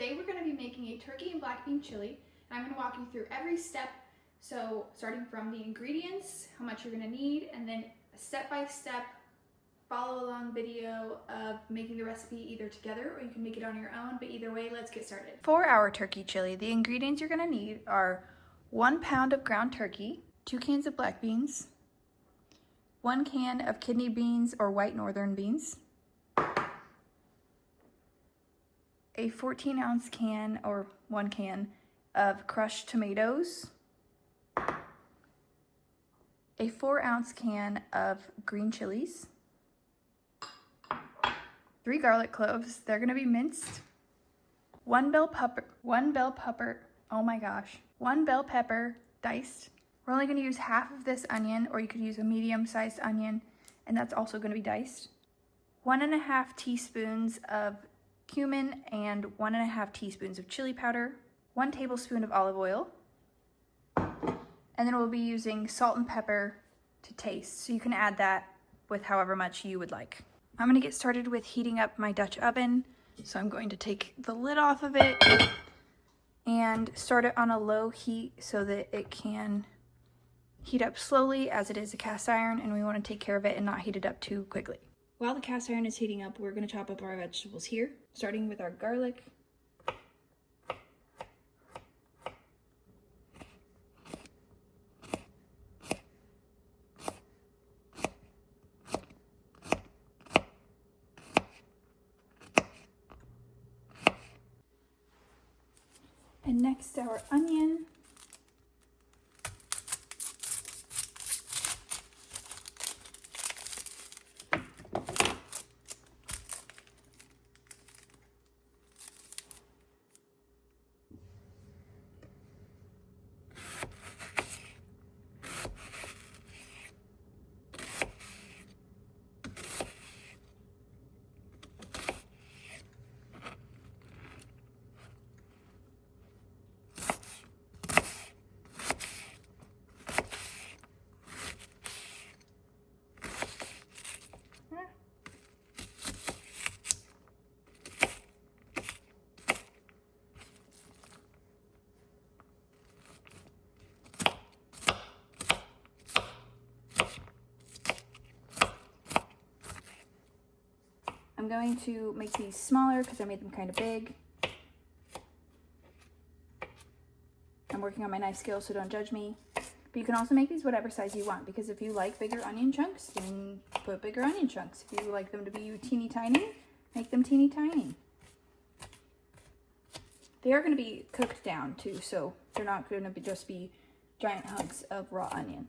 today we're going to be making a turkey and black bean chili, and I'm going to walk you through every step. So starting from the ingredients, how much you're going to need, and then a step-by-step follow along video of making the recipe either together or you can make it on your own, but either way, let's get started. For our turkey chili, the ingredients you're going to need are 1 pound of ground turkey, 2 cans of black beans, 1 can of kidney beans or white northern beans, a 14-ounce can or 1 can of crushed tomatoes, a 4-ounce can of green chilies, 3 garlic cloves, they're gonna be minced, 1 bell pepper, 1 bell pepper diced. We're only gonna use half of this onion, or you could use a medium-sized onion, and that's also gonna be diced. 1.5 teaspoons of cumin and 1.5 teaspoons of chili powder, 1 tablespoon of olive oil, and then we'll be using salt and pepper to taste, so you can add that with however much you would like. I'm going to get started with heating up my Dutch oven, so I'm going to take the lid off of it and start it on a low heat so that it can heat up slowly, as it is a cast iron, and we want to take care of it and not heat it up too quickly. While the cast iron is heating up, we're going to chop up our vegetables here, starting with our garlic. And next, our onion. I'm going to make these smaller because I made them kind of big. I'm working on my knife skills, so don't judge me. But you can also make these whatever size you want, because if you like bigger onion chunks, then put bigger onion chunks. If you like them to be teeny tiny, make them teeny tiny. They are going to be cooked down too, so they're not going to just be giant hunks of raw onion.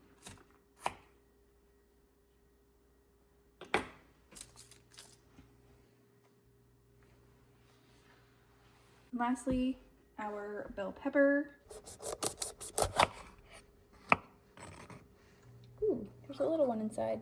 Lastly, our bell pepper. Ooh, there's a little one inside.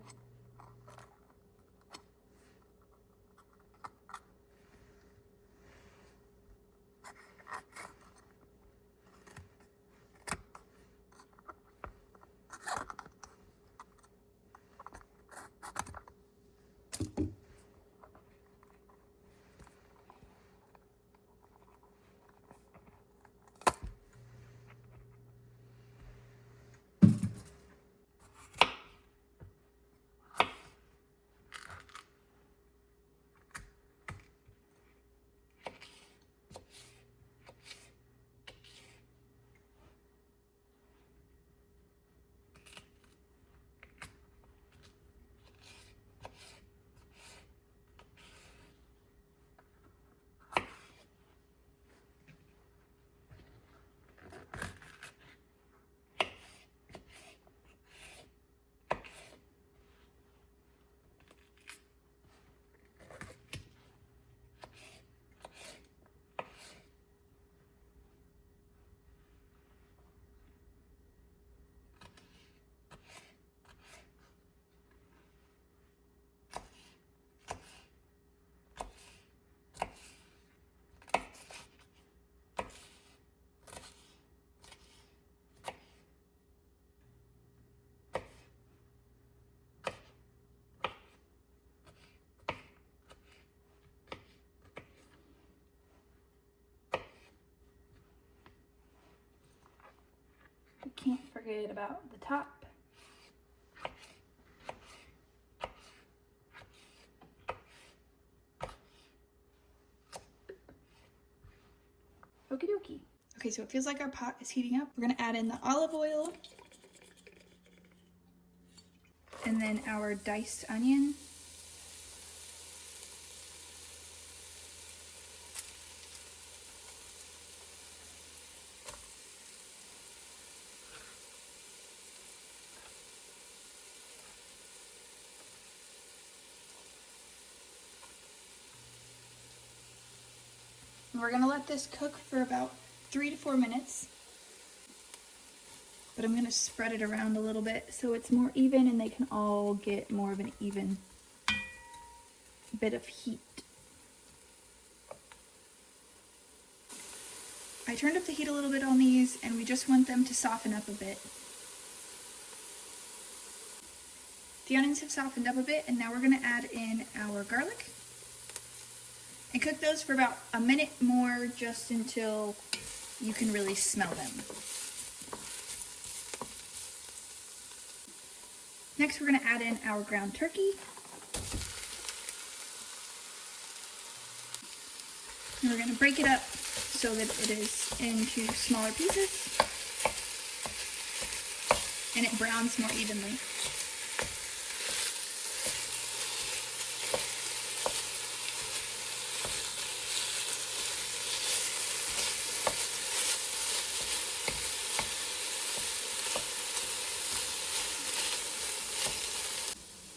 forget about the top. Okie dokie. Okay, so it feels like our pot is heating up. We're gonna add in the olive oil and then our diced onion. We're gonna let this cook for about 3 to 4 minutes. But I'm gonna spread it around a little bit so it's more even and they can all get more of an even bit of heat. I turned up the heat a little bit on these and we just want them to soften up a bit. The onions have softened up a bit and now we're gonna add in our garlic and cook those for about a minute more, just until you can really smell them. Next, we're gonna add in our ground turkey. And we're gonna break it up so that it is into smaller pieces and it browns more evenly.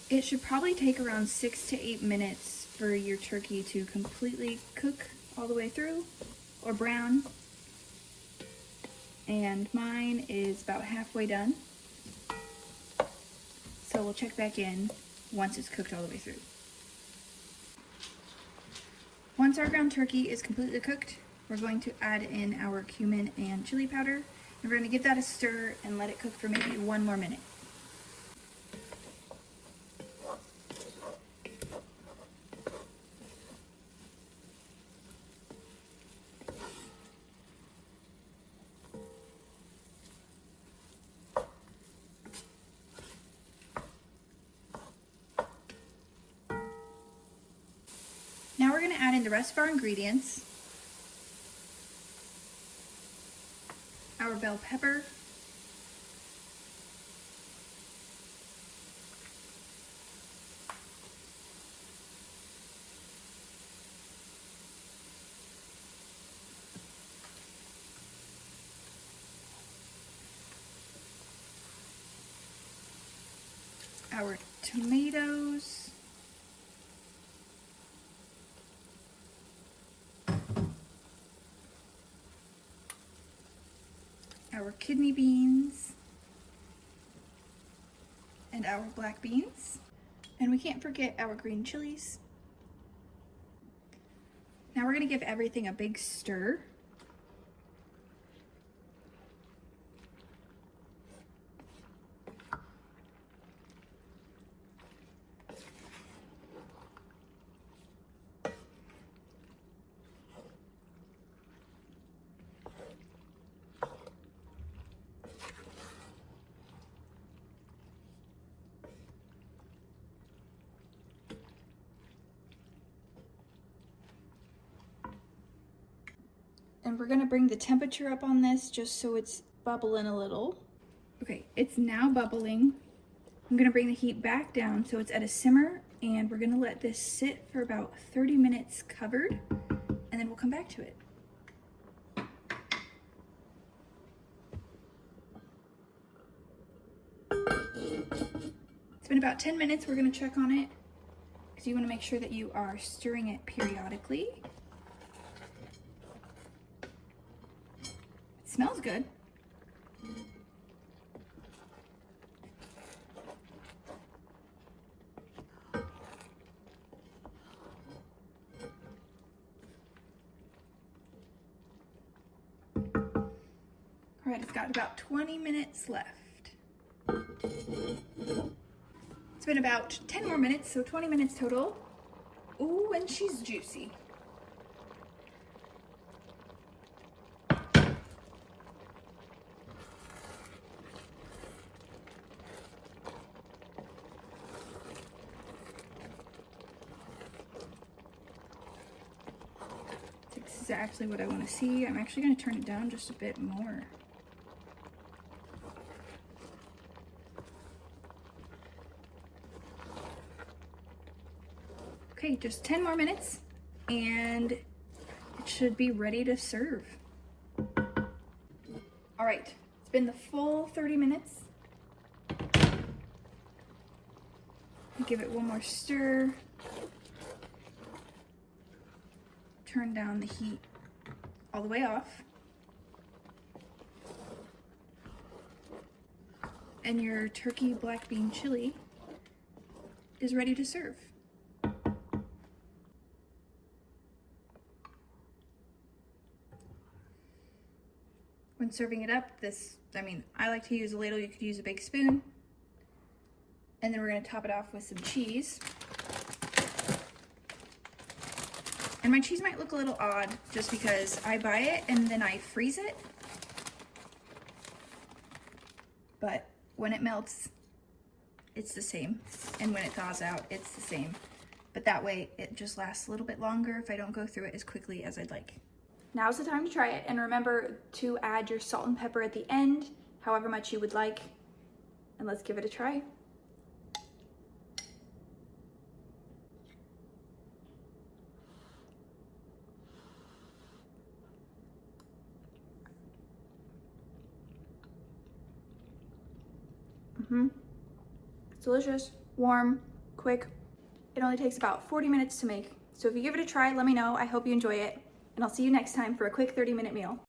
It should probably take around 6 to 8 minutes for your turkey to completely cook all the way through or brown. And mine is about halfway done. So we'll check back in once it's cooked all the way through. Once our ground turkey is completely cooked, we're going to add in our cumin and chili powder. And we're going to give that a stir and let it cook for maybe 1 more minute. Now we're going to add in the rest of our ingredients. Our bell pepper, our tomatoes, our kidney beans, and our black beans. And we can't forget our green chilies. Now we're going to give everything a big stir. And we're gonna bring the temperature up on this just so it's bubbling a little. Okay, it's now bubbling. I'm gonna bring the heat back down so it's at a simmer, and we're gonna let this sit for about 30 minutes covered, and then we'll come back to it. It's been about 10 minutes. We're gonna check on it because you wanna make sure that you are stirring it periodically. Smells good. All right, it's got about 20 minutes left. It's been about 10 more minutes, so 20 minutes total. Ooh, and she's juicy. exactly what I want to see. I'm actually going to turn it down just a bit more. Okay, just 10 more minutes and it should be ready to serve. All right, it's been the full 30 minutes. Give it one more stir. Turn down the heat all the way off. And your turkey black bean chili is ready to serve. When serving it up, I like to use a ladle, you could use a big spoon. And then we're gonna top it off with some cheese. And my cheese might look a little odd just because I buy it and then I freeze it. But when it melts, it's the same. And when it thaws out, it's the same. But that way it just lasts a little bit longer if I don't go through it as quickly as I'd like. Now's the time to try it, and remember to add your salt and pepper at the end, however much you would like. And let's give it a try. It's delicious, warm, quick. It only takes about 40 minutes to make. So if you give it a try, let me know. I hope you enjoy it. And I'll see you next time for a quick 30-minute meal.